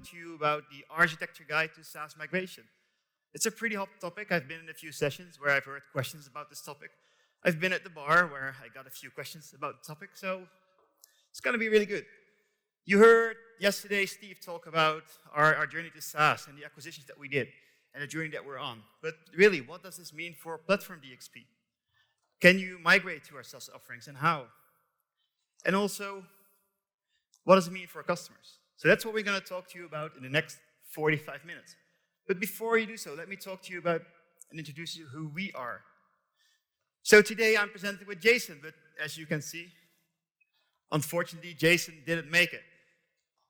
talk to you about the architecture guide to SaaS migration. It's a pretty hot topic. I've been in a few sessions where I've heard questions about this topic. I've been at the bar where I got a few questions about the topic, so it's going to be really good. You heard yesterday Steve talk about our journey to SaaS and the acquisitions that we did and the journey that we're on. But really, what does this mean for Platform DXP? Can you migrate to our SaaS offerings and how? And also, what does it mean for our customers? So that's what we're going to talk to you about in the next 45 minutes. But before you do so, let me talk to you about and introduce you who we are. So today I'm presenting with Jason, but as you can see, unfortunately, Jason didn't make it.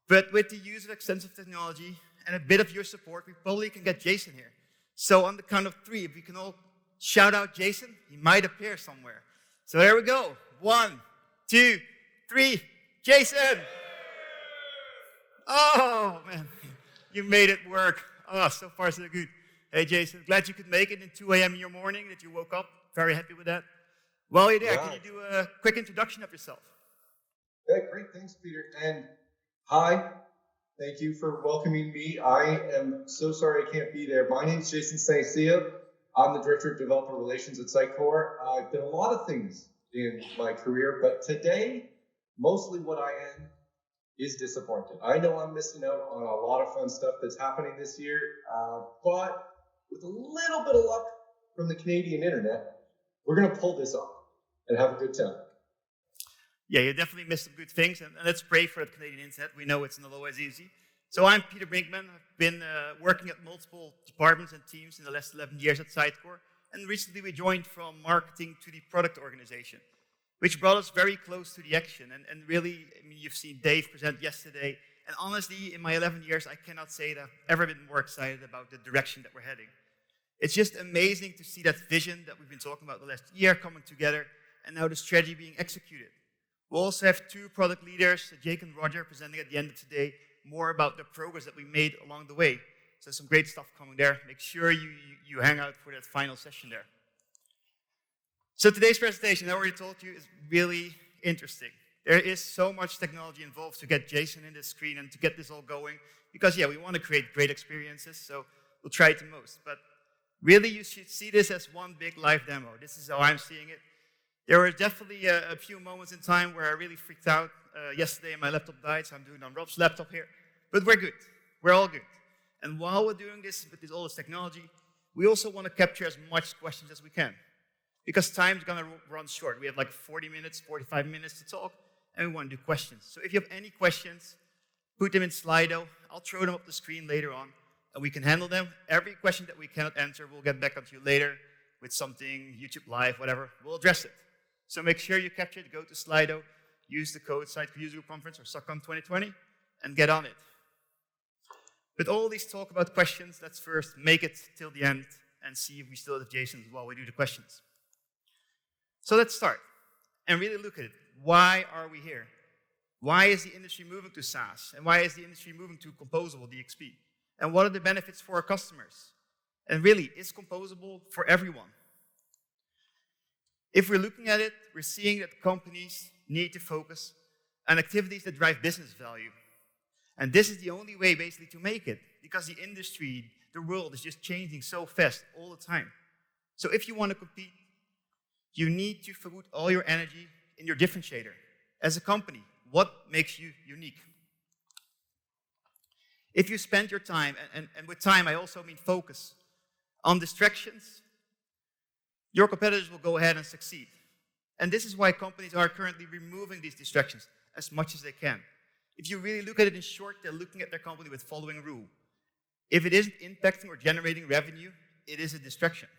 But with the use of extensive technology and a bit of your support, we probably can get Jason here. So on the count of 3, if we can all shout out Jason, he might appear somewhere. So there we go. 1, 2, 3, Jason! Oh, man, you made it work. Oh, so far so good. Hey, Jason, glad you could make it in 2 a.m. in your morning, that you woke up. Very happy with that. While you're there, can you do a quick introduction of yourself? Okay, great. Thanks, Peter. And hi, thank you for welcoming me. I am so sorry I can't be there. My name is Jason St-Cyr. I'm the Director of Developer Relations at Sitecore. I've done a lot of things in my career, but today, mostly what I am is disappointed. I know I'm missing out on a lot of fun stuff that's happening this year, but with a little bit of luck from the Canadian internet, we're going to pull this off and have a good time. Yeah, you definitely missed some good things, and let's pray for the Canadian internet. We know it's not always easy. So I'm Pieter Brinkman. I've been working at multiple departments and teams in the last 11 years at Sitecore, and recently we joined from marketing to the product organization, which brought us very close to the action. And really, I mean, you've seen Dave present yesterday, and honestly, in my 11 years, I cannot say that I've ever been more excited about the direction that we're heading. It's just amazing to see that vision that we've been talking about the last year coming together, and now the strategy being executed. We'll also have 2 product leaders, Jake and Roger, presenting at the end of today more about the progress that we made along the way. So some great stuff coming there. Make sure you hang out for that final session there. So today's presentation, I already told you, is really interesting. There is so much technology involved to get Jason in the screen and to get this all going. Because, yeah, we want to create great experiences, so we'll try it the most. But really, you should see this as one big live demo. This is how I'm seeing it. There were definitely a few moments in time where I really freaked out. Yesterday, my laptop died, so I'm doing it on Rob's laptop here. But we're good. We're all good. And while we're doing this with all this technology, we also want to capture as much questions as we can. Because time's going to run short. We have like 40 minutes, 45 minutes to talk, and we want to do questions. So if you have any questions, put them in Slido. I'll throw them up the screen later on, and we can handle them. Every question that we cannot answer, we'll get back onto you later with something, YouTube Live, whatever. We'll address it. So make sure you capture it, go to Slido, use the code Sitecore User Group Conference or SUGCON 2020, and get on it. But all these talk about questions, let's first make it till the end and see if we still have Jason while we do the questions. So let's start and really look at it. Why are we here? Why is the industry moving to SaaS? And why is the industry moving to Composable DXP? And what are the benefits for our customers? And really, is Composable for everyone? If we're looking at it, we're seeing that companies need to focus on activities that drive business value. And this is the only way, basically, to make it, because the industry, the world is just changing so fast all the time. So if you want to compete, you need to put all your energy in your differentiator. As a company, what makes you unique? If you spend your time, and with time I also mean focus, on distractions, your competitors will go ahead and succeed. And this is why companies are currently removing these distractions as much as they can. If you really look at it in short, they're looking at their company with the following rule. If it isn't impacting or generating revenue, it is a distraction.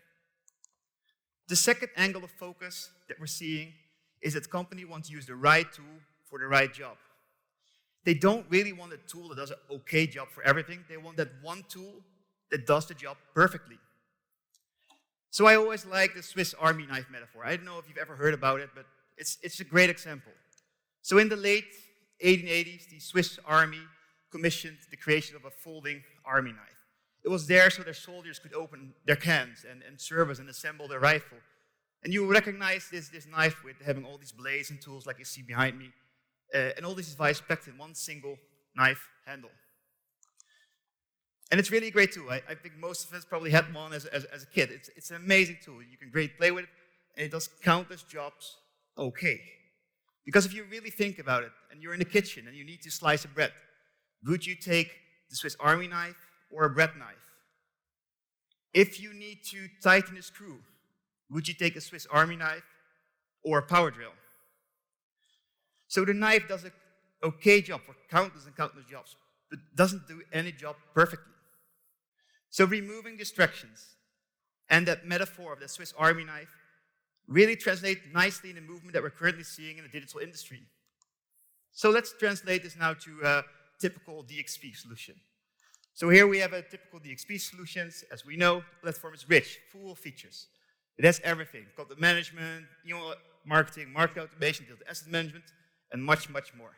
The second angle of focus that we're seeing is that companies want to use the right tool for the right job. They don't really want a tool that does an okay job for everything. They want that one tool that does the job perfectly. So I always like the Swiss Army knife metaphor. I don't know if you've ever heard about it, but it's a great example. So in the late 1880s, the Swiss Army commissioned the creation of a folding army knife. It was there so their soldiers could open their cans and service and assemble their rifle. And you recognize this knife with having all these blades and tools like you see behind me, and all these devices packed in one single knife handle. And it's really a great tool. I think most of us probably had one as a kid. It's an amazing tool. You can play with it, and it does countless jobs okay. Because if you really think about it, and you're in the kitchen and you need to slice a bread, would you take the Swiss Army knife or a bread knife? If you need to tighten a screw, would you take a Swiss Army knife or a power drill? So the knife does an okay job for countless and countless jobs, but doesn't do any job perfectly. So removing distractions and that metaphor of the Swiss Army knife really translate nicely in the movement that we're currently seeing in the digital industry. So let's translate this now to a typical DXP solution. So here we have a typical DXP solutions. As we know, the platform is rich, full of features. It has everything: content management, email marketing, market automation, digital asset management, and much, much more.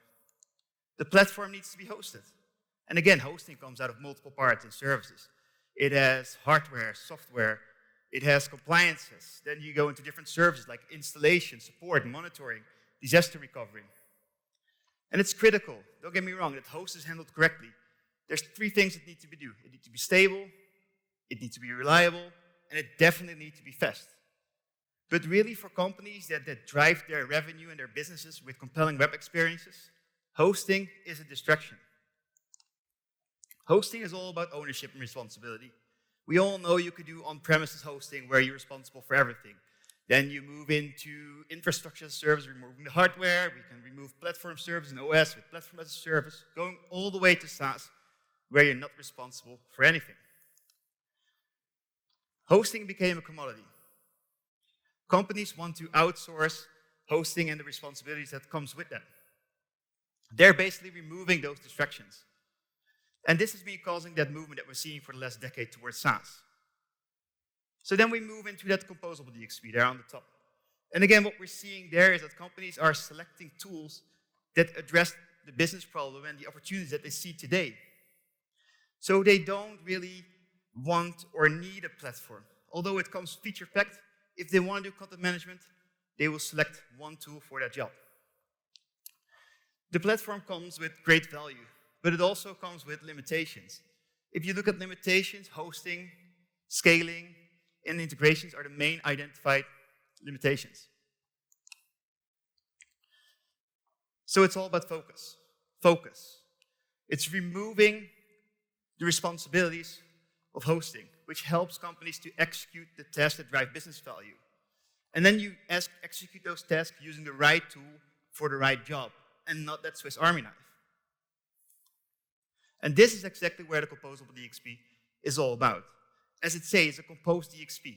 The platform needs to be hosted. And again, hosting comes out of multiple parts and services. It has hardware, software, it has compliances. Then you go into different services like installation, support, monitoring, disaster recovery. And it's critical, don't get me wrong, that host is handled correctly. There's 3 things that need to be done. It needs to be stable, it needs to be reliable, and it definitely needs to be fast. But really, for companies that drive their revenue and their businesses with compelling web experiences, hosting is a distraction. Hosting is all about ownership and responsibility. We all know you could do on-premises hosting where you're responsible for everything. Then you move into infrastructure as a service, removing the hardware. We can remove platform service and OS with platform as a service, going all the way to SaaS, where you're not responsible for anything. Hosting became a commodity. Companies want to outsource hosting and the responsibilities that comes with that. They're basically removing those distractions. And this has been causing that movement that we're seeing for the last decade towards SaaS. So then we move into that Composable DXP there on the top. And again, what we're seeing there is that companies are selecting tools that address the business problem and the opportunities that they see today. So they don't really want or need a platform. Although it comes feature-packed, if they want to do content management, they will select one tool for that job. The platform comes with great value, but it also comes with limitations. If you look at limitations, hosting, scaling, and integrations are the main identified limitations. So it's all about focus. Focus. It's removing the responsibilities of hosting, which helps companies to execute the tasks that drive business value. And then you execute those tasks using the right tool for the right job, and not that Swiss Army knife. And this is exactly where the Composable DXP is all about. As it says, it's a composed DXP.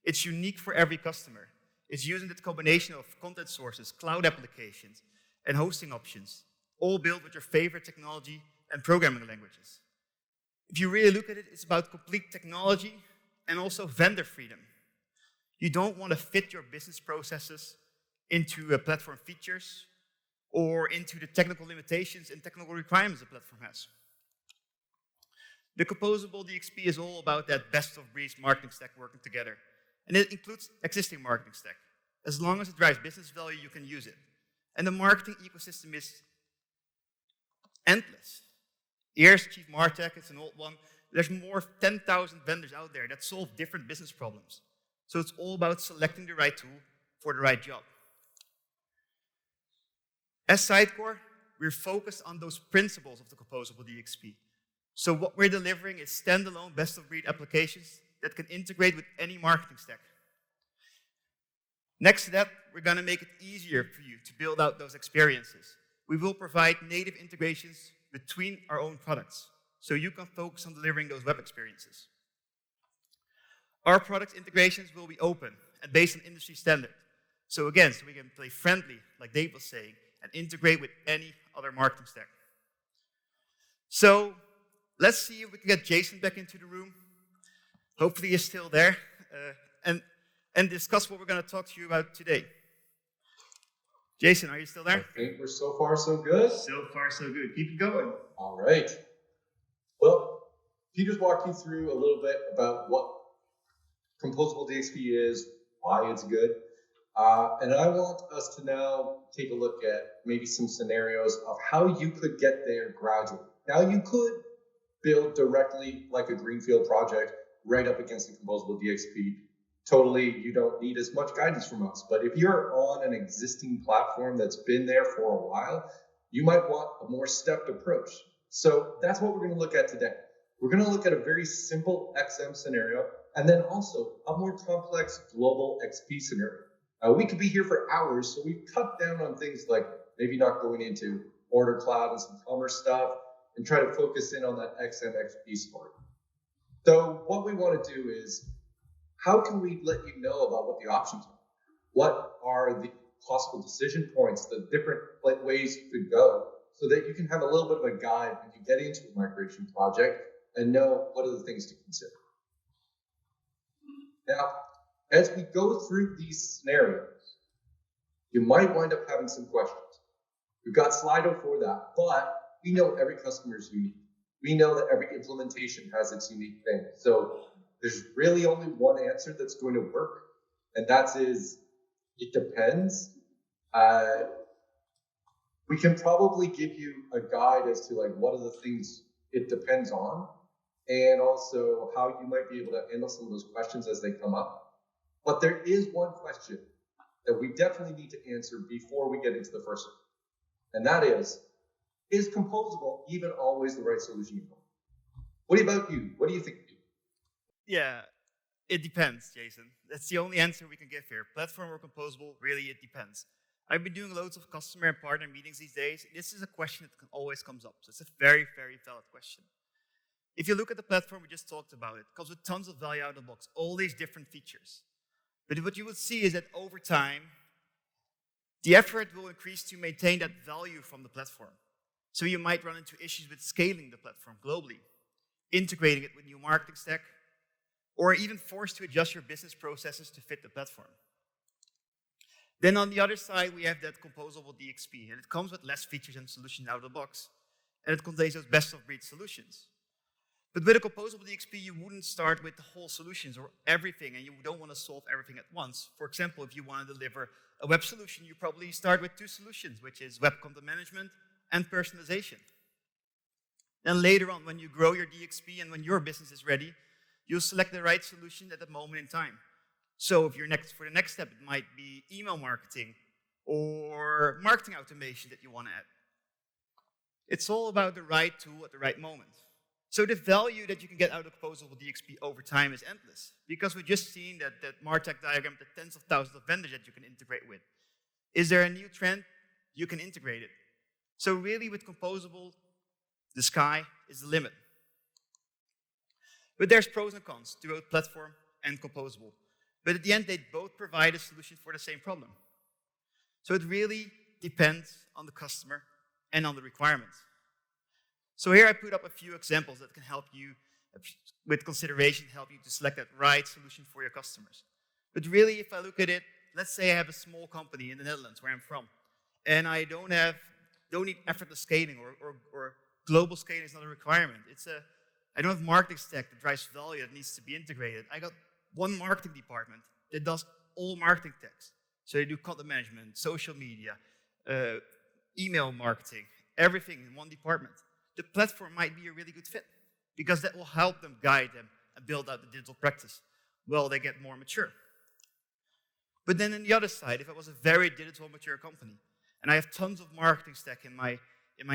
It's unique for every customer. It's using that combination of content sources, cloud applications, and hosting options, all built with your favorite technology and programming languages. If you really look at it, it's about complete technology and also vendor freedom. You don't want to fit your business processes into platform features or into the technical limitations and technical requirements the platform has. The Composable DXP is all about that best-of-breed marketing stack working together. And it includes existing marketing stack. As long as it drives business value, you can use it. And the marketing ecosystem is endless. Here's Chief Martech, it's an old one. There's more of 10,000 vendors out there that solve different business problems. So it's all about selecting the right tool for the right job. As Sitecore, we're focused on those principles of the Composable DXP. So what we're delivering is standalone best-of-breed applications that can integrate with any marketing stack. Next to that, we're going to make it easier for you to build out those experiences. We will provide native integrations between our own products, so you can focus on delivering those web experiences. Our product integrations will be open and based on industry standard. So again, so we can play friendly, like Dave was saying, and integrate with any other marketing stack. So let's see if we can get Jason back into the room. Hopefully he's still there, and discuss what we're going to talk to you about today. Jason, are you still there? I think we're so far so good. So far so good. Keep it going. All right. Well, Peter's walked you through a little bit about what Composable DXP is, why it's good. And I want us to now take a look at maybe some scenarios of how you could get there gradually. Now, you could build directly like a greenfield project right up against the Composable DXP. Totally, you don't need as much guidance from us. But if you're on an existing platform that's been there for a while, you might want a more stepped approach. So that's what we're going to look at today. We're going to look at a very simple XM scenario and then also a more complex global XP scenario. We could be here for hours, so we cut down on things like maybe not going into order cloud and some commerce stuff and try to focus in on that XM XP story. So what we want to do is, how can we let you know about what the options are? What are the possible decision points, the different ways you could go, so that you can have a little bit of a guide when you get into a migration project and know what are the things to consider. Now, as we go through these scenarios, you might wind up having some questions. We've got Slido for that, but we know every customer is unique. We know that every implementation has its unique thing. So there's really only one answer that's going to work, and that is, it depends. We can probably give you a guide as to like what are the things it depends on, and also how you might be able to handle some of those questions as they come up. But there is one question that we definitely need to answer before we get into the first one. And that is Composable even always the right solution? What about you? What do you think? Yeah, it depends, Jason. That's the only answer we can give here. Platform or Composable, really it depends. I've been doing loads of customer and partner meetings these days. This is a question that always comes up. So it's a very, very valid question. If you look at the platform, we just talked about it comes with tons of value out of the box, all these different features. But what you will see is that over time, the effort will increase to maintain that value from the platform. So you might run into issues with scaling the platform globally, integrating it with new marketing stack, or even forced to adjust your business processes to fit the platform. Then on the other side, we have that Composable DXP, and it comes with less features and solutions out of the box, and it contains those best-of-breed solutions. But with a Composable DXP, you wouldn't start with the whole solutions or everything, and you don't want to solve everything at once. For example, if you want to deliver a web solution, you probably start with two solutions, which is web content management and personalization. Then later on, when you grow your DXP and when your business is ready, you'll select the right solution at that moment in time. So if you're for the next step, it might be email marketing or marketing automation that you want to add. It's all about the right tool at the right moment. So the value that you can get out of Composable DXP over time is endless, because we've just seen that MarTech diagram, the tens of thousands of vendors that you can integrate with. Is there a new trend? You can integrate it. So really with Composable, the sky is the limit. But there's pros and cons to both platform and Composable. But at the end, they both provide a solution for the same problem. So it really depends on the customer and on the requirements. So here I put up a few examples that can help you, with consideration, help you to select that right solution for your customers. But really, if I look at it, let's say I have a small company in the Netherlands, where I'm from, and I don't need effortless scaling or global scaling is not a requirement. I don't have marketing stack that drives value that needs to be integrated. I got one marketing department that does all marketing tags. So they do content management, social media, email marketing, everything in one department. The platform might be a really good fit, because that will help them, guide them, and build out the digital practice while they get more mature. But then on the other side, if I was a very digital mature company, and I have tons of marketing stack in my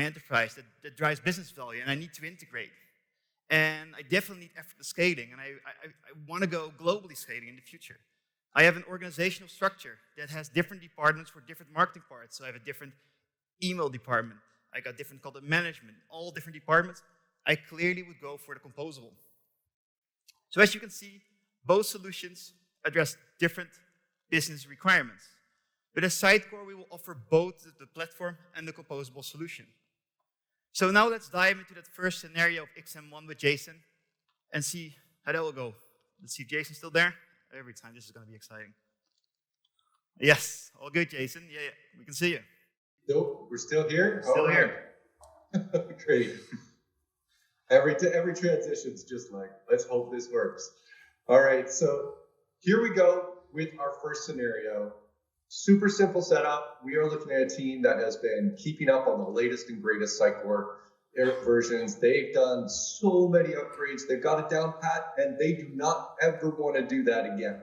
enterprise that drives business value, and I need to integrate, and I definitely need effortless scaling, and I want to go globally scaling in the future. I have an organizational structure that has different departments for different marketing parts. So I have a different email department. I got different content management, all different departments. I clearly would go for the Composable. So as you can see, both solutions address different business requirements. But as Sitecore, we will offer both the platform and the Composable solution. So now let's dive into that first scenario of XM1 with Jason and see how that will go. Let's see if Jason's still there. Every time, this is going to be exciting. Yes, all good, Jason. Yeah, we can see you. Nope, we're still here? Still here. Great. Every transition's just like, let's hope this works. All right, so here we go with our first scenario. Super simple setup. We are looking at a team that has been keeping up on the latest and greatest Sitecore. versions. They've done so many upgrades. They've got it down pat, and they do not ever want to do that again.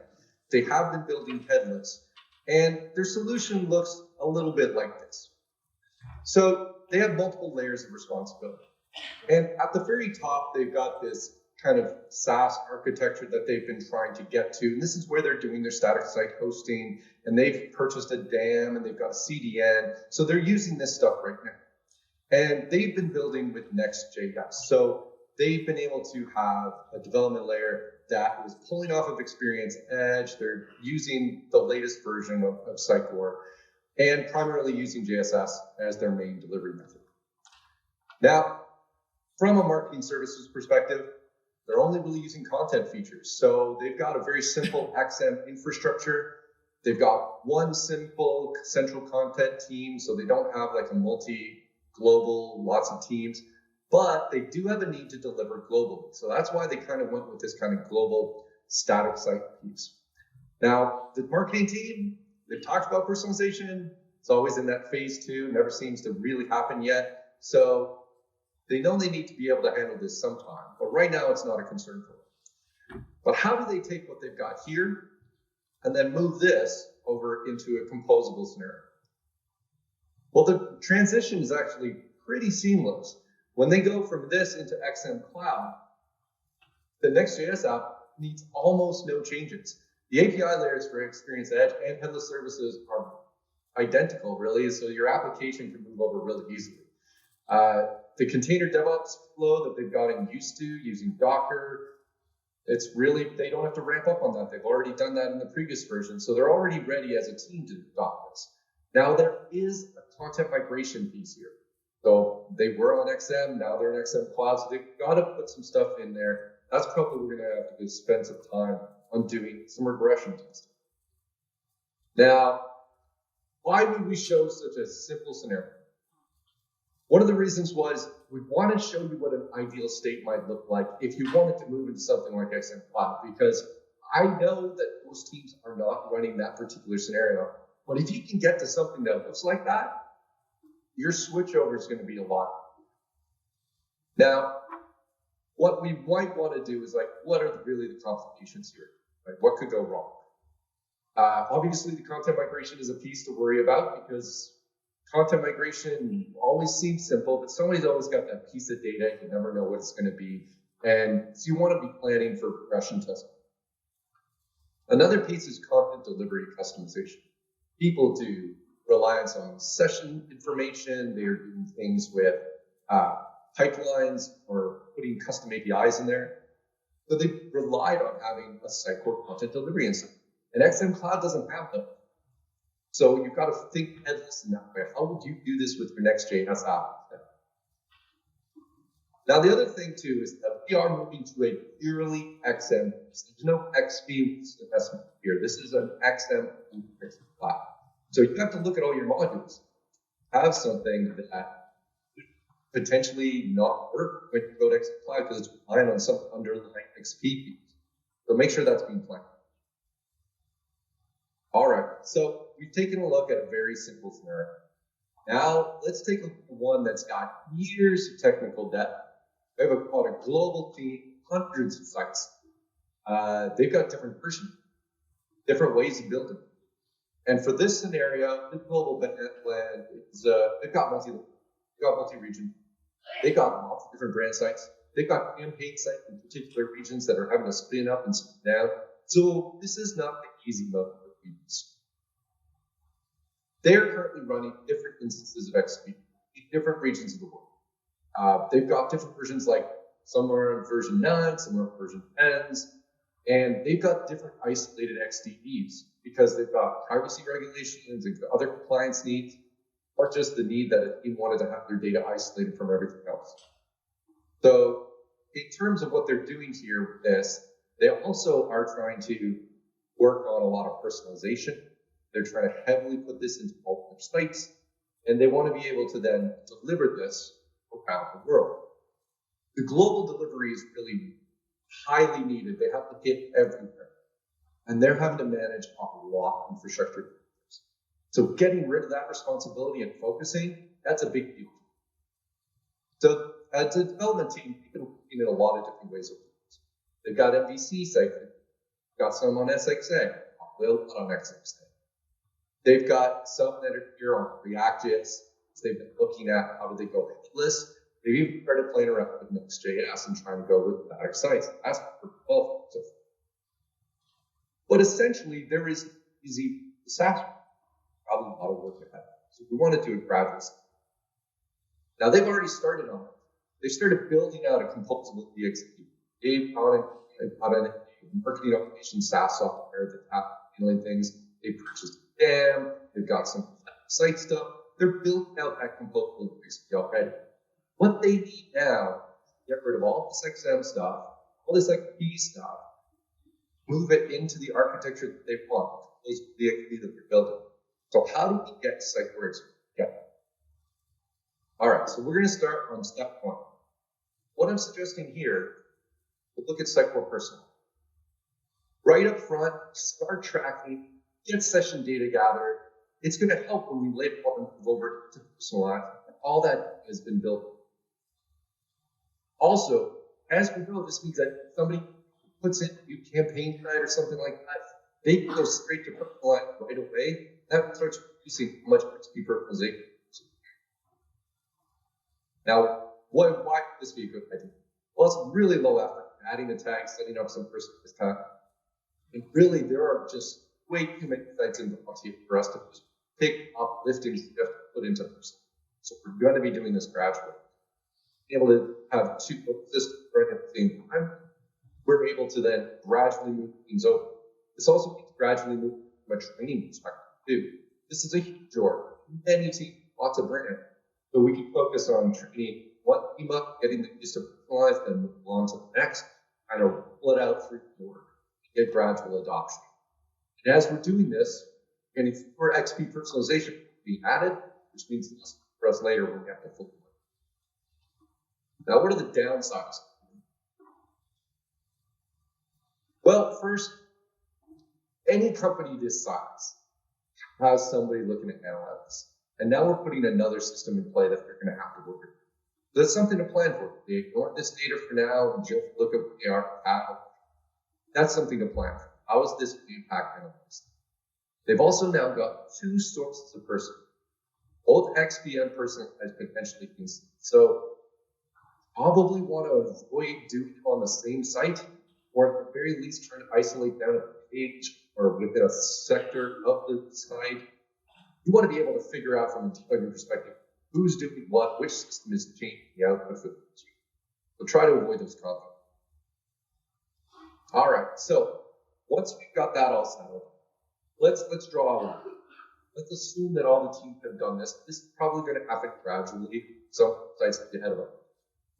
They have been building headless, and their solution looks a little bit like this. So they have multiple layers of responsibility. And at the very top, they've got this kind of SaaS architecture that they've been trying to get to. And this is where they're doing their static site hosting, and they've purchased a DAM, and they've got a CDN. So they're using this stuff right now. And they've been building with Next.js. So they've been able to have a development layer that is pulling off of Experience Edge. They're using the latest version of Sitecore, and primarily using JSS as their main delivery method. Now, from a marketing services perspective, they're only really using content features. So they've got a very simple XM infrastructure. They've got one simple central content team, so they don't have like a multi-global, lots of teams, but they do have a need to deliver globally. So that's why they kind of went with this kind of global static site piece. Now, the marketing team, they've talked about personalization. It's always in that phase 2, never seems to really happen yet. So they know they need to be able to handle this sometime, but right now it's not a concern for them. But how do they take what they've got here and then move this over into a composable scenario? Well, the transition is actually pretty seamless. When they go from this into XM Cloud, the Next.js app needs almost no changes. The API layers for Experience Edge and headless services are identical, really, so your application can move over really easily. The container DevOps flow that they've gotten used to using Docker, it's really, they don't have to ramp up on that. They've already done that in the previous version, so they're already ready as a team to adopt this. Now, there is a content migration piece here. So they were on XM, now they're in XM Cloud, so they've got to put some stuff in there. That's probably we're going to have to spend some time on doing some regression testing. Now, why would we show such a simple scenario? One of the reasons was we want to show you what an ideal state might look like if you wanted to move into something like XM Cloud, because I know that most teams are not running that particular scenario. But if you can get to something that looks like that, your switchover is going to be a lot. Now, what we might want to do is like, what are really the complications here? Like, what could go wrong? Obviously, the content migration is a piece to worry about because content migration always seems simple, but somebody's always got that piece of data. You never know what it's going to be. And so you want to be planning for regression testing. Another piece is content delivery customization. People do reliance on session information. They're doing things with pipelines or putting custom APIs in there. So they relied on having a Sitecore content delivery instance. And XM Cloud doesn't have them. So you've got to think headless in that way. How would you do this with your Next.js app? Now, the other thing, too, is that we are moving to a purely XM. There's no XP investment here. This is an XM cloud. So you have to look at all your modules. Have something that could potentially not work when you go to XM Cloud because it's relying on some underlying XP piece. So make sure that's being planned. All right, so we've taken a look at a very simple scenario. Now, let's take a look at one that's got years of technical debt. They have a global team, hundreds of sites. They've got different versions, different ways of building. And for this scenario, the global blend is they've got multi-region. They've got lots of different brand sites. They've got campaign sites in particular regions that are having to spin up and spin down. So this is not the easy mode for people. They're currently running different instances of XP in different regions of the world. They've got different versions, like some are on version 9, some are on version 10s, and they've got different isolated XDDs because they've got privacy regulations and other compliance needs, or just the need that a team wanted to have their data isolated from everything else. So in terms of what they're doing here with this, they also are trying to work on a lot of personalization. They're trying to heavily put this into all their sites, and they want to be able to then deliver this around the world. The global delivery is really highly needed. They have to hit everywhere, and they're having to manage a lot of infrastructure. So getting rid of that responsibility and focusing, that's a big deal. So as a development team, you can look in a lot of different ways. They've got MVC sites, they've got some on SXA, a little bit on XXA. They've got some that are here on React.js. They've been looking at how do they go headless. They've even started playing around with Next.js and trying to go with static sites. That's for development. So, but essentially, there is easy SaaS, probably a lot of work ahead. So we want to do it gradually. Now they've already started on it. They started building out a Composable DXP. They've got a marketing automation SaaS software that's handling things. They purchased a dam. They've got some site stuff. They're building out that Composable DXP already. What they need now is get rid of all this XM stuff, all this XP stuff, move it into the architecture that they want, those DXP that they're building. So how do we get Sitecore together? All right, so we're going to start on step one. What I'm suggesting here, we'll look at Sitecore Personalize. Right up front, start tracking, get session data gathered. It's going to help when we later on move over to Personalize. All that has been built. Also, as we go, this means that if somebody puts in a new campaign site or something like that, they can go straight to Personalize right away. That starts reducing how much XP personalization. Now, why would this be a good idea? Well, it's really low effort. Adding a tag, setting up some personalized tag. And really, there are just way too many sites involved here for us to just pick up liftings you have to put into person. So we're going to be doing this gradually. Being able to have two systems running at the same time, we're able to then gradually move things over. This also means gradually move from a training perspective too. This is a huge org. Many teams, lots of brands. So we can focus on training one team up, getting them used to Personalize, then move on to the next, kind of roll it out through the org, get gradual adoption. And as we're doing this, getting more XP personalization being added, which means for us later when we have to flip it. Now, what are the downsides? Well, first, any company this size has somebody looking at analytics. And now we're putting another system in play that they're going to have to work with. So that's something to plan for. They ignore this data for now and just look at what they are, how. That's something to plan for. How is this impact analytics? They've also now got two sources of person. Both XP and Personalize potentially being seen. So probably want to avoid doing it on the same site, or at the very least trying to isolate down a page or within a sector of the site. You want to be able to figure out from a debugging perspective who's doing what, which system is changing the output for the user. So try to avoid those conflicts. All right, so once we've got that all settled, let's draw a line. Let's assume that all the teams have done this. This is probably going to happen gradually. Some sites get ahead of it.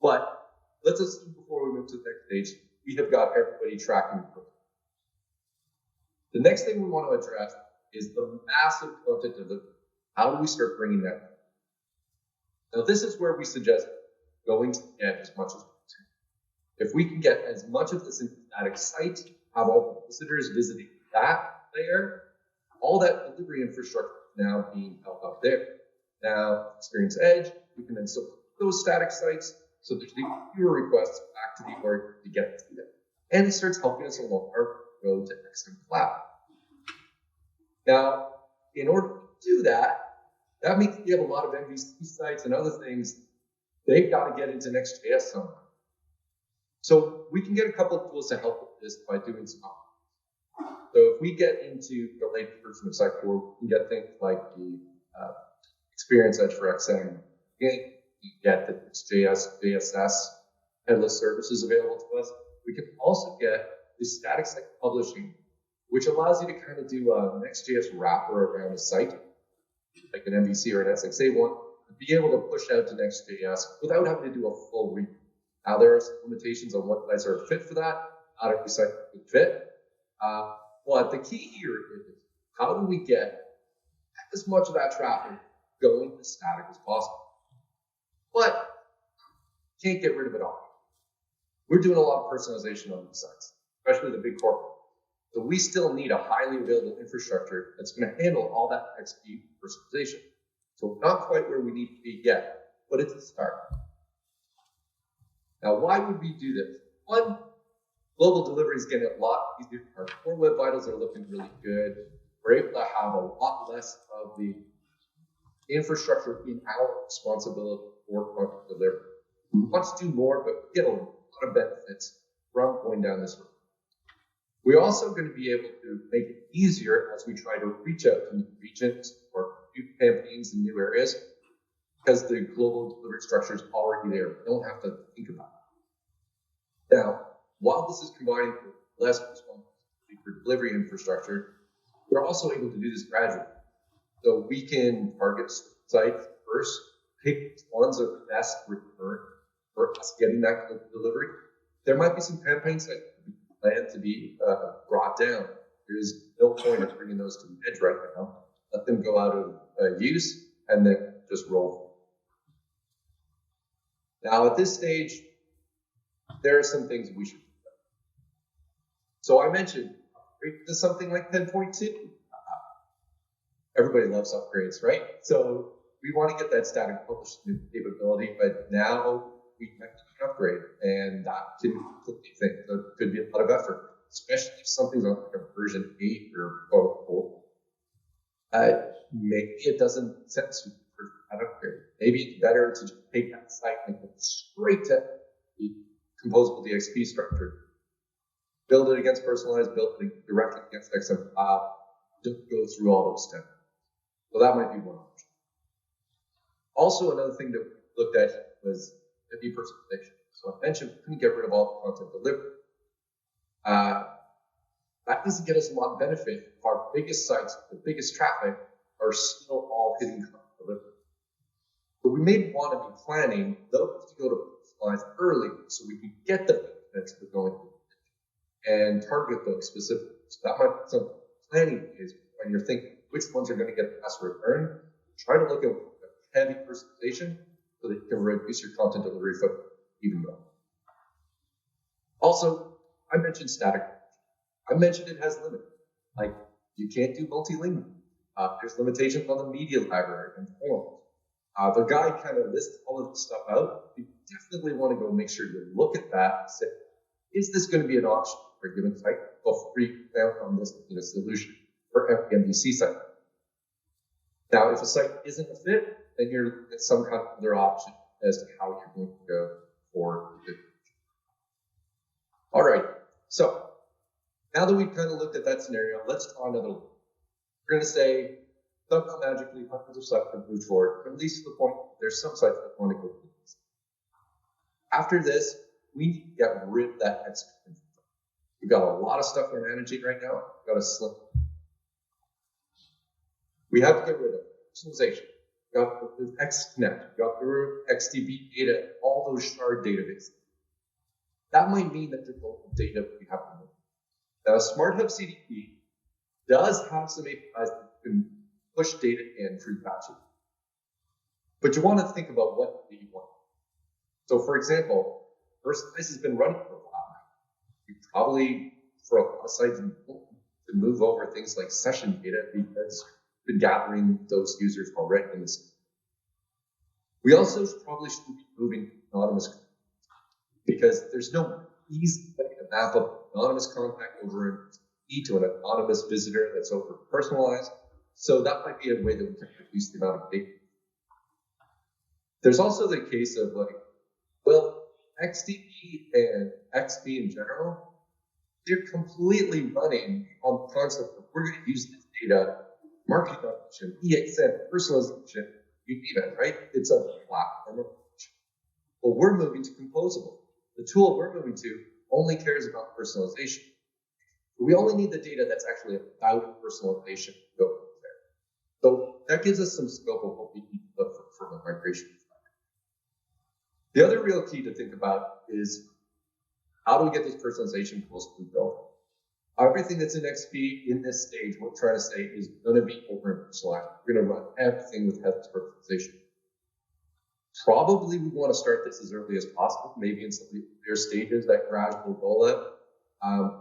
But let's assume before we move to the next stage, we have got everybody tracking. The next thing we want to address is the massive content delivery. How do we start bringing that in? Now, this is where we suggest going to the edge as much as we can. If we can get as much of this in static site, have all the visitors visiting that layer, all that delivery infrastructure is now being held up there. Now, Experience Edge, we can then support those static sites, so there's fewer requests back to the org to get to them. And it starts helping us along our road to XM Cloud. Now, in order to do that, that means we have a lot of MVC sites and other things. They've got to get into Next.js somehow. So we can get a couple of tools to help with this by doing some options. So if we get into the latest version of Sitecore, we can get things like the Experience Edge for XM. We get the Next.js JSS headless services available to us. We can also get the static site publishing, which allows you to kind of do a Next.js wrapper around a site, like an MVC or an SXA one, and be able to push out to Next.js without having to do a full read. Now, there are some limitations on what sites are fit for that. Not every site would fit. But the key here is how do we get as much of that traffic going as static as possible? But can't get rid of it all. We're doing a lot of personalization on these sites, especially the big corporate. So we still need a highly available infrastructure that's going to handle all that XP personalization. So we're not quite where we need to be yet, but it's a start. Now, why would we do this? One, global delivery is getting a lot easier. Our core web vitals are looking really good. We're able to have a lot less of the infrastructure in our responsibility for content delivery. We want to do more, but we get a lot of benefits from going down this road. We're also going to be able to make it easier as we try to reach out to new regions or new campaigns in new areas, because the global delivery structure is already there. We don't have to think about it. Now, while this is combining with less responsibility for delivery infrastructure, we're also able to do this gradually. So we can target sites first, pick ones that are best return for us getting that delivery. There might be some campaigns that plan to be brought down. There's no point in bringing those to the edge right now. Let them go out of use and then just roll. Now, at this stage, there are some things we should do. So I mentioned upgrade to something like 10.2. Everybody loves upgrades, right? So we want to get that static publishing capability, but now we can upgrade, and that can completely think. So it could be a lot of effort, especially if something's on like a version 8 or maybe it doesn't make sense for that upgrade. Maybe it's better to just take that site and go straight to the Composable DXP structure, build it against Personalize, build it directly against XM file, don't go through all those steps. So that might be one option. Also, another thing that we looked at was heavy personalization. So I mentioned we couldn't get rid of all the content delivered. That doesn't get us a lot of benefit if our biggest sites, the biggest traffic, are still all hitting content delivery. But we may want to be planning those to go to Personalize early so we can get the benefits for going to and target those specifically. So that might be some planning phase when you're thinking which ones are going to get the best return. Try to look at heavy personalization so that you can reduce your content delivery footprint even more. Also, I mentioned static. I mentioned it has limits. Like, you can't do multilingual. There's limitations on the media library and forms. The guide kind of lists all of this stuff out. You definitely want to go make sure you look at that and say, is this going to be an option for a given site before you found on this solution for every MVC site? Now, if a site isn't a fit, then you're looking at some kind of other option as to how you're going to go for the future. All right, so now that we've kind of looked at that scenario, let's draw another look. We're going to say, somehow magically, hundreds of sites have moved forward, at least to the point there's some sites that want to go through this. After this, we need to get rid of that extra infrastructure. We've got a lot of stuff we're managing right now. We've got to slip. We have to get rid of personalization. We've got the XConnect. We've got the XDB data, all those shard databases. That might mean that there's local data we have to move. Now, Smart Hub CDP does have some APIs that can push data in through batching. But you want to think about what you want. So, for example, Personalize has been running for a while now. You probably, for a lot of sites, to move over things like session data because we've been gathering those users already in this. We also probably should be moving anonymous content because there's no easy way to map up anonymous contact over to an anonymous visitor that's over Personalized. So that might be a way that we can reduce the amount of data. There's also the case of like, well, XDP and XP in general, they're completely running on the concept of we're going to use this data, marketing automation, EXN, personalization, you name it, right? It's a platform approach. Well, we're moving to Composable. The tool we're moving to only cares about personalization. We only need the data that's actually about personalization to go there. So that gives us some scope of what we need to look for from a migration perspective. The other real key to think about is how do we get these personalization tools to build? Everything that's in XP in this stage, what we're trying to say is going to be over personalized. We're going to run everything with heavy personalization. Probably we want to start this as early as possible, maybe in some of the earlier stages, that gradual rollout.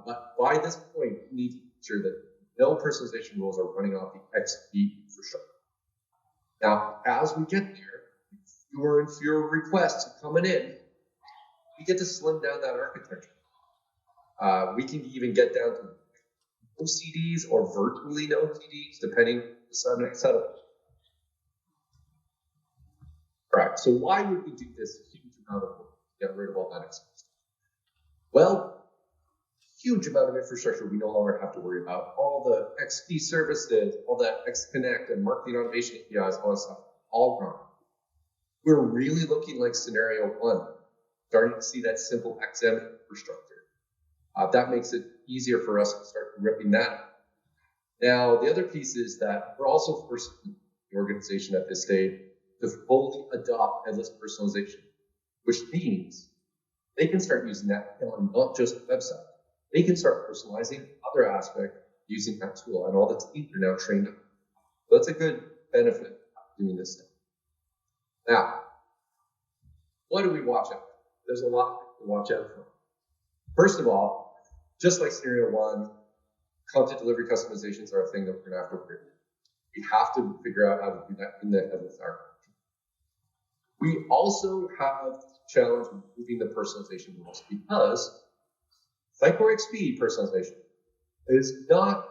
But by this point, we need to make sure that no personalization rules are running off the XP infrastructure. Now, as we get there, fewer and fewer requests are coming in. we get to slim down that architecture. We can even get down to no CDs or virtually no CDs, depending on the setup. All right, so why would we do this huge amount of work to get rid of all that expense? Well, huge amount of infrastructure we no longer have to worry about. All the XP services, all that XConnect and marketing automation APIs, all that stuff, all gone. We're really looking like scenario one, starting to see that simple XM infrastructure. That makes it easier for us to start ripping that up. Now, the other piece is that we're also forcing the organization at this stage to fully adopt headless personalization, which means they can start using that on not just the website. They can start personalizing other aspects using that tool, and all the teams are now trained up. So that's a good benefit of doing this thing. Now, what do we watch out for? There's a lot to watch out for. First of all, just like scenario one, content delivery customizations are a thing that we're going to have to worry about. We have to figure out how to do that in the headless architecture. We also have the challenge of moving the personalization rules because Sitecore XP personalization is not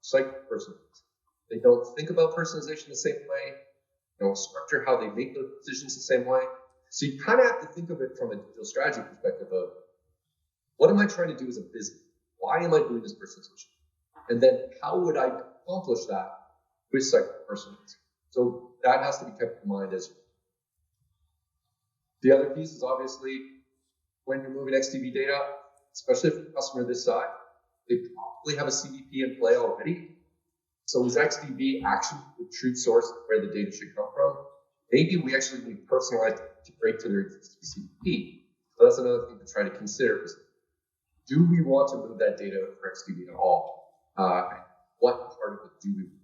Sitecore personalization. They don't think about personalization the same way. They don't structure how they make those decisions the same way. So you kind of have to think of it from a digital strategy perspective of, what am I trying to do as a business? Why am I doing this personalization? And then how would I accomplish that with Sitecore personalization? So that has to be kept in mind as well. The other piece is obviously when you're moving XDB data, especially for a customer this size, they probably have a CDP in play already. So is XDB actually the true source of where the data should come from? Maybe we actually need personalized to break to their existing CDP. So that's another thing to try to consider is, do we want to move that data for XDB at all? What part of it do we want?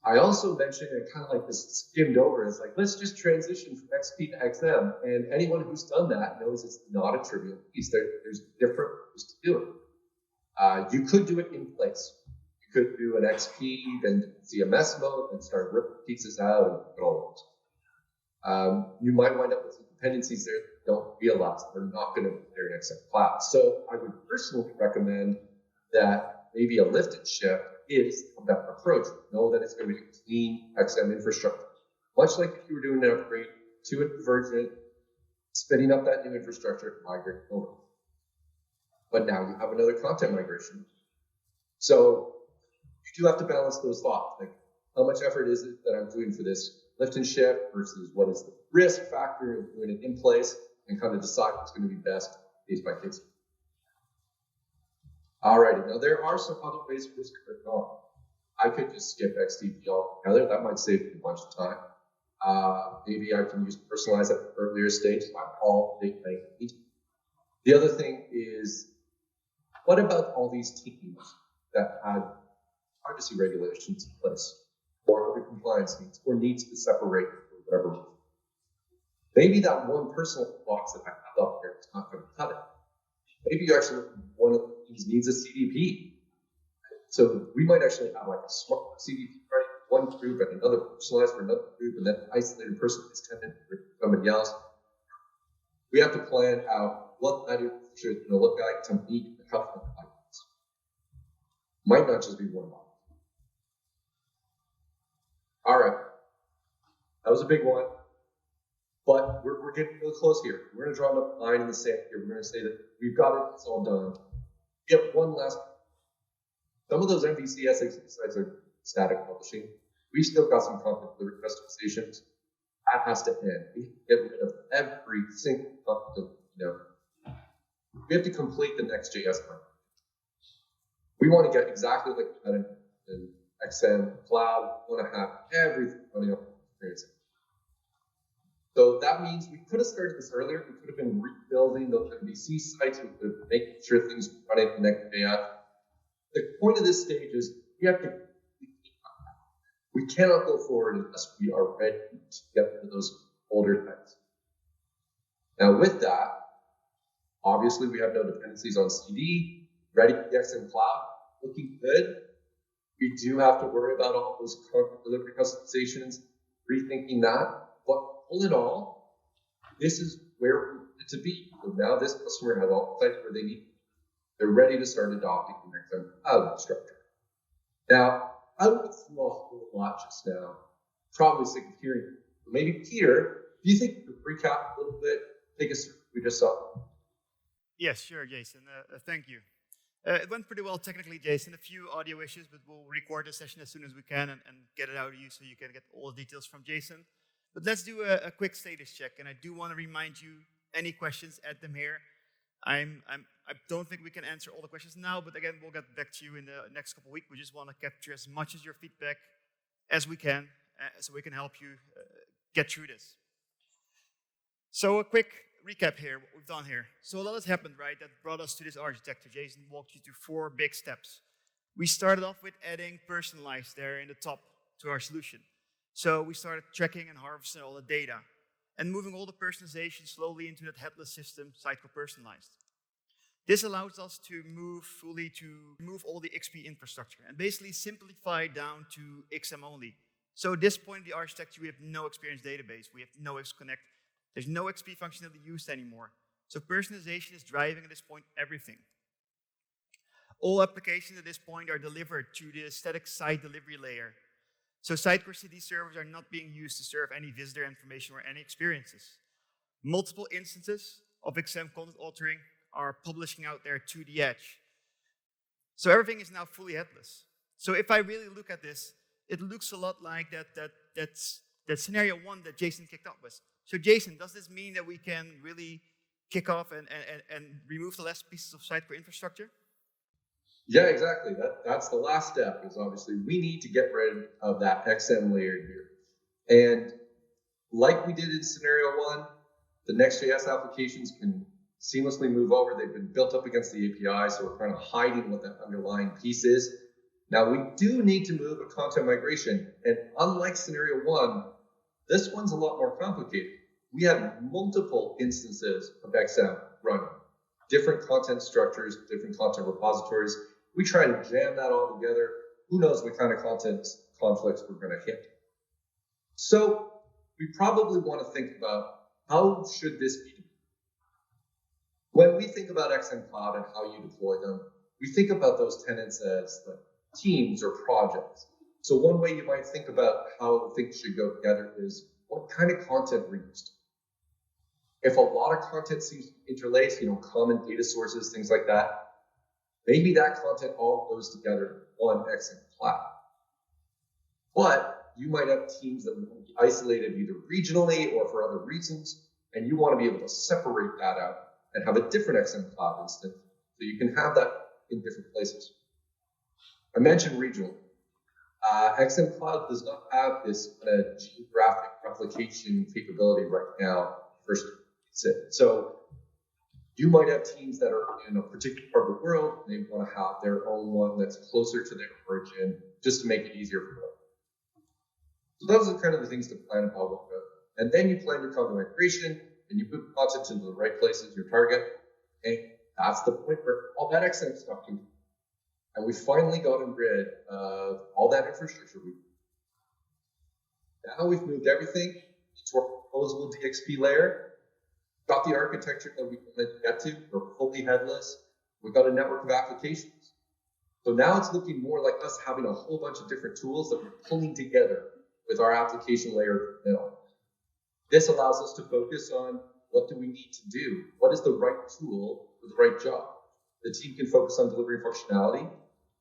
I also mentioned, and kind of like this skimmed over, is like, let's just transition from XP to XM. And anyone who's done that knows it's not a trivial piece. There's different ways to do it. You could do it in place. You could do an XP, then CMS mode, and start ripping pieces out and put all those. You might wind up with some dependencies there that don't realize they're not going to be there in XM Cloud. So I would personally recommend that maybe a lift and shift is that approach. Know that it's going to be a clean XM infrastructure. Much like if you were doing an upgrade to a convergent, spinning up that new infrastructure, migrate over. But now you have another content migration. So you do have to balance those thoughts. Like, how much effort is it that I'm doing for this lift and shift versus what is the risk factor of doing it in place, and kind of decide what's going to be best case by case. Alrighty, now there are some other ways for this to go on. I could just skip XDP altogether. That might save me a bunch of time. Maybe I can use Personalize at the earlier stage, like all big things. The other thing is, what about all these teams that had privacy regulations in place, or other compliance needs, or needs to separate for whatever reason? Maybe that one personal box that I have up there is not going to cut it. Maybe you actually, one of these needs a CDP. So we might actually have like a smart CDP, right? One group and another personalized for another group, and then isolated personalized tenant for somebody else. We have to plan out what that infrastructure is going to look like to meet the customer requirements. Might not just be one box. All right, that was a big one. But we're getting real close here. We're going to draw a line in the sand here. We're going to say that we've got it, it's all done. Yep, one last. Some of those MVC sites are static publishing. We've still got some content delivery customizations. That has to end. We get rid of every single content. We have to complete the Next.js plan. We want to get exactly like that in XM Cloud. We want to have everything running up experience. So that means we could have started this earlier. We could have been rebuilding those MVC sites. We could have making sure things were running in Next.js. The point of this stage is we cannot go forward unless we are ready to get rid of those older things. Now with that, obviously we have no dependencies on CD, ready for the XM Cloud, looking good. We do have to worry about all those content delivery customizations, rethinking that. But all in all, this is where we're it to be. So now this customer has all the sites where they need. They're ready to start adopting the XM Cloud structure. Now, I went through a whole lot just now. Probably sick of hearing it. Maybe Peter, do you think you could recap a little bit? Take us through what we just saw. Yes, sure, Jason. Thank you. It went pretty well technically, Jason. A few audio issues, but we'll record the session as soon as we can and get it out of you so you can get all the details from Jason. But let's do a quick status check, and I do want to remind you, any questions, add them here. I don't think we can answer all the questions now, but again, we'll get back to you in the next couple of weeks. We just want to capture as much of your feedback as we can, so we can help you get through this. So a quick recap here, what we've done here. So a lot has happened, right, that brought us to this architecture. Jason walked you through 4 big steps. We started off with adding Personalize there in the top to our solution. So we started tracking and harvesting all the data and moving all the personalization slowly into that headless system, Sitecore Personalized. This allows us to move all the XP infrastructure and basically simplify down to XM only. So at this point in the architecture, we have no experience database. We have no XConnect. There's no XP functionality used anymore. So personalization is driving at this point everything. All applications at this point are delivered to the static site delivery layer. So Sitecore CD servers are not being used to serve any visitor information or any experiences. Multiple instances of XM content authoring are publishing out there to the edge. So everything is now fully headless. So if I really look at this, it looks a lot like that scenario 1 that Jason kicked off with. So Jason, does this mean that we can really kick off and remove the last pieces of Sitecore infrastructure? Yeah, exactly. That's the last step, is obviously we need to get rid of that XM layer here. And like we did in scenario 1, the Next.js applications can seamlessly move over. They've been built up against the API, so we're kind of hiding what that underlying piece is. Now, we do need to move a content migration. And unlike scenario 1, this one's a lot more complicated. We have multiple instances of XM running, different content structures, different content repositories. We try to jam that all together. Who knows what kind of content conflicts we're going to hit. So we probably want to think about, how should this be done? When we think about XM Cloud and how you deploy them, we think about those tenants as like teams or projects. So one way you might think about how things should go together is, what kind of content we're used. If a lot of content seems interlaced, common data sources, things like that, maybe that content all goes together in one XM Cloud. But you might have teams that will be isolated either regionally or for other reasons, and you want to be able to separate that out and have a different XM Cloud instance, so you can have that in different places. I mentioned regional. XM Cloud does not have this geographic replication capability right now. First, so you might have teams that are in a particular part of the world, and they want to have their own one that's closer to their origin, just to make it easier for them. So those are kind of the things to plan about. And then you plan your content migration, and you put content into the right places, your target, and that's the point where all that XM stuff can. And we finally gotten rid of all that infrastructure. Now we've moved everything to our Composable DXP layer, got the architecture that we wanted to get to, we're fully headless, we've got a network of applications. So now it's looking more like us having a whole bunch of different tools that we're pulling together with our application layer in the middle. This allows us to focus on, what do we need to do? What is the right tool for the right job? The team can focus on delivering functionality.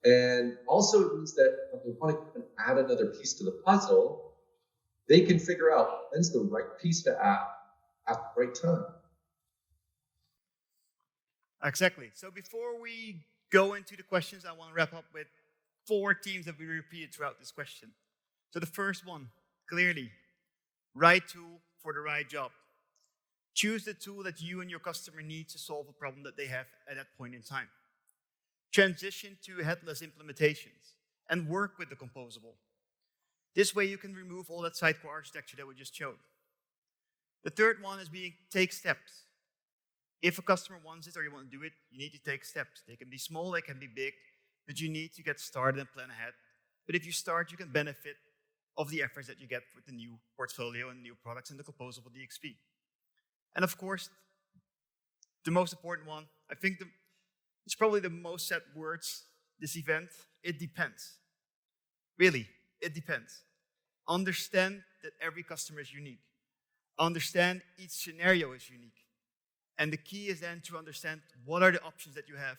And also it means that if they want to add another piece to the puzzle, they can figure out when's the right piece to add at the right time. Exactly. So before we go into the questions, I want to wrap up with 4 themes that we repeated throughout this question. So the first one, clearly, right tool for the right job. Choose the tool that you and your customer need to solve a problem that they have at that point in time. Transition to headless implementations and work with the composable. This way you can remove all that Sitecore architecture that we just showed. The third one is take steps. If a customer wants it or you want to do it, you need to take steps. They can be small, they can be big, but you need to get started and plan ahead. But if you start, you can benefit of the efforts that you get with the new portfolio and new products in the Composable DXP. And of course, the most important one, I think it's probably the most said words this event. It depends. Really, it depends. Understand that every customer is unique. Understand each scenario is unique. And the key is then to understand what are the options that you have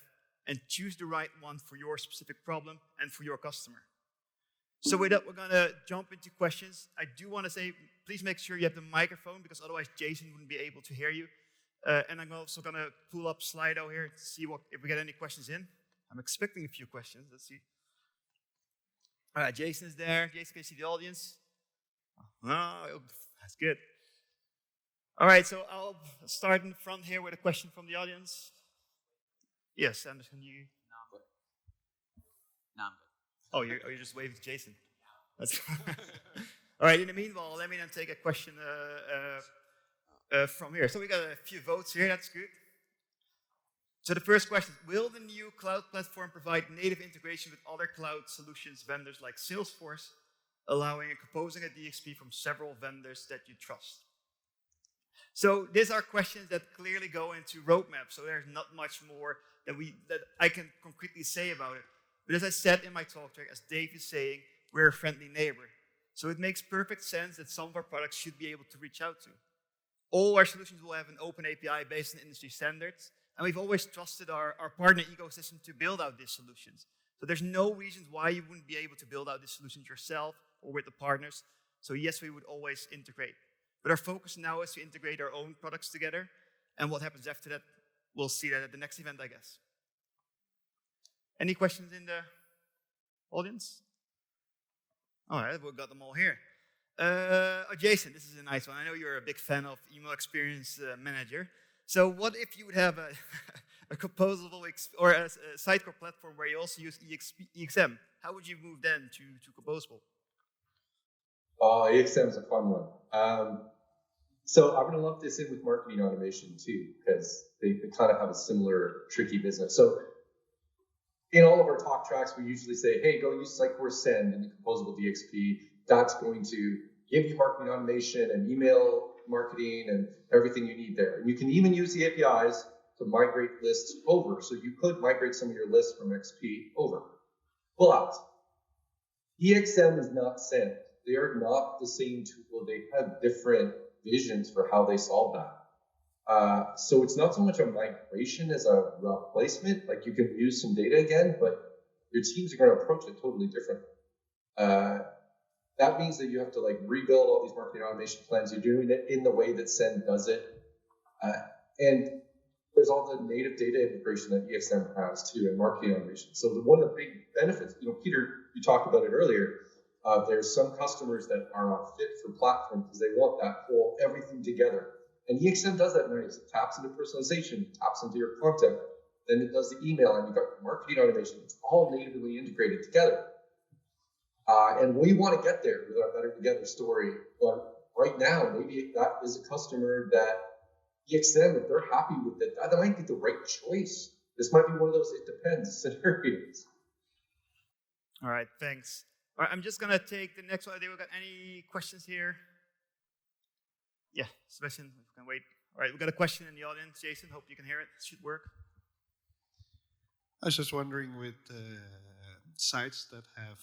and choose the right one for your specific problem and for your customer. So with that, we're going to jump into questions. I do want to say, please make sure you have the microphone, because otherwise Jason wouldn't be able to hear you. And I'm also going to pull up Slido here to see if we get any questions in. I'm expecting a few questions. Let's see. All right, Jason is there. Jason, can you see the audience? Oh, that's good. All right, so I'll start in the front here with a question from the audience. Yes, Anders, can you? No, I'm good. No, I'm good. Oh, you're just waving to Jason. That's all right, in the meanwhile, let me then take a question from here. So we got a few votes here, that's good. So the first question, will the new cloud platform provide native integration with other cloud solutions vendors like Salesforce, allowing and composing a DXP from several vendors that you trust? So these are questions that clearly go into roadmap, so there's not much more that I can concretely say about it. But as I said in my talk track, as Dave is saying, we're a friendly neighbor. So it makes perfect sense that some of our products should be able to reach out to. All our solutions will have an open API based on industry standards, and we've always trusted our partner ecosystem to build out these solutions. So there's no reasons why you wouldn't be able to build out these solutions yourself or with the partners. So yes, we would always integrate. But our focus now is to integrate our own products together, and what happens after that, we'll see that at the next event, I guess. Any questions in the audience? All right, we've got them all here. Jason, this is a nice one. I know you're a big fan of Email Experience Manager. So what if you would have a composable or a Sitecore platform where you also use EXM? How would you move then to composable? EXM is a fun one. So I'm going to lump this in with marketing automation too, because they kind of have a similar tricky business. So in all of our talk tracks, we usually say, hey, go use Sitecore Send in the Composable DXP. That's going to give you marketing automation and email marketing and everything you need there. And you can even use the APIs to migrate lists over. So you could migrate some of your lists from XP over. But EXM is not Send. They are not the same tool. They have different visions for how they solve that. So it's not so much a migration as a replacement. Like you can use some data again, but your teams are going to approach it totally differently. That means that you have to like rebuild all these marketing automation plans. You're doing it in the way that Send does it. And there's all the native data integration that EXM has too, and marketing automation. So one of the big benefits, Peter, you talked about it earlier. There's some customers that are not fit for platform because they want that whole everything together. And EXM does that nice. It taps into personalization, taps into your content, then it does the email, and you've got marketing automation. It's all natively integrated together. And we want to get there with our Better Together story. But right now, maybe that is a customer that EXM, if they're happy with it, that might be the right choice. This might be one of those it depends scenarios. All right, thanks. All right, I'm just going to take the next one. Have we got any questions here? Yeah, Sebastian, if you can wait. All right, we've got a question in the audience. Jason, hope you can hear it. It should work. I was just wondering with sites that have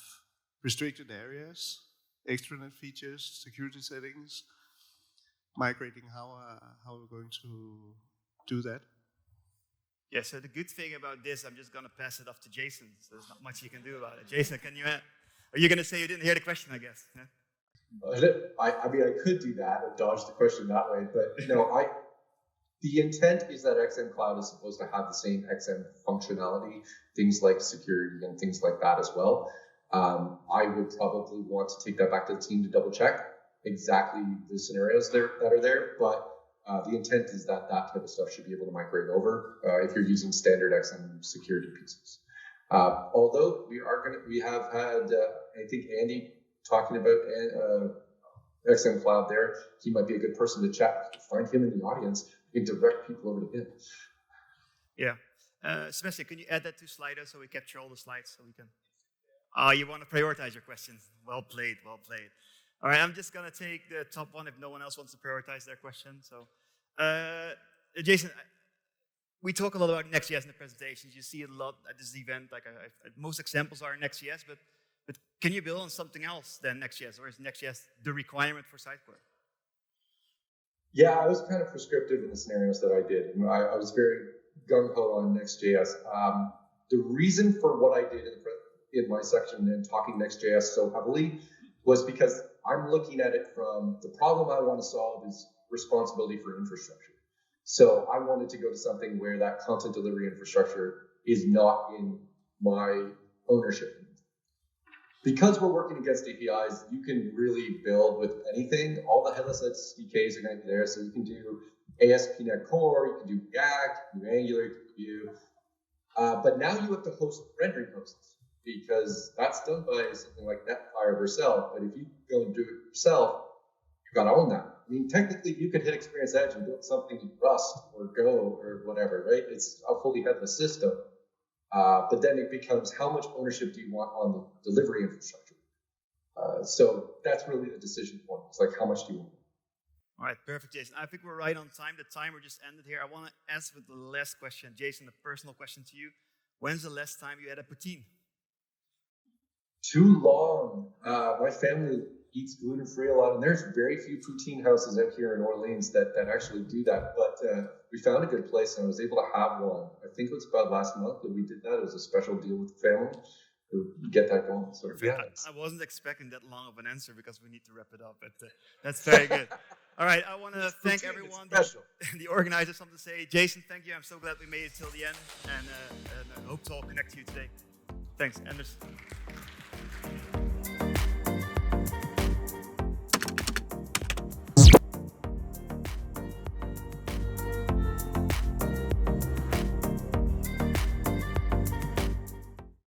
restricted areas, extranet features, security settings, migrating, how are we going to do that? Yeah, so the good thing about this, I'm just going to pass it off to Jason. So there's not much you can do about it. Jason, can you add? Are you going to say you didn't hear the question, I guess? Yeah? I mean, I could do that and dodge the question that way, but no, the intent is that XM Cloud is supposed to have the same XM functionality, things like security and things like that as well. I would probably want to take that back to the team to double check exactly the scenarios that are there, but the intent is that type of stuff should be able to migrate over if you're using standard XM security pieces. Although we have had, I think Andy talking about XM Cloud there. He might be a good person to chat. Find him in the audience. You can direct people over to him. Yeah. Sebastian, can you add that to Slido so we capture all the slides so we can? You want to prioritize your questions. Well played, well played. All right, I'm just going to take the top one if no one else wants to prioritize their question. So, Jason, we talk a lot about Next.js in the presentations. You see it a lot at this event. Like most examples are Next.js, but can you build on something else than Next.js, or is Next.js the requirement for Sitecore? Yeah, I was kind of prescriptive in the scenarios that I did. I was very gung-ho on Next.js. The reason for what I did in my section and talking Next.js so heavily was because I'm looking at it from the problem I want to solve is responsibility for infrastructure. So I wanted to go to something where that content delivery infrastructure is not in my ownership. Because we're working against APIs, you can really build with anything. All the headless SDKs are going to be there. So you can do ASP.NET Core, you can do React, you can do Angular, you can do Vue. But now you have to host rendering hosts because that's done by something like Netfire or Vercel. But if you go and do it yourself, you've got to own that. I mean, technically, you could hit Experience Edge and build something in Rust or Go or whatever, right? It's a fully headless system. But then it becomes how much ownership do you want on the delivery infrastructure? So that's really the decision point. It's like, how much do you want? All right, perfect, Jason. I think we're right on time. The timer just ended here. I want to ask with the last question. Jason, a personal question to you. When's the last time you had a poutine? Too long. My family eats gluten-free a lot, and there's very few poutine houses out here in Orleans that actually do that. But we found a good place, and I was able to have one. I think it was about last month that we did that. It was a special deal with the family to get that going. So yeah, I wasn't expecting that long of an answer because we need to wrap it up, but that's very good. All right, I want to thank everyone. The organizers, something to say. Jason, thank you. I'm so glad we made it till the end, and I hope to all connect to you today. Thanks, Anders.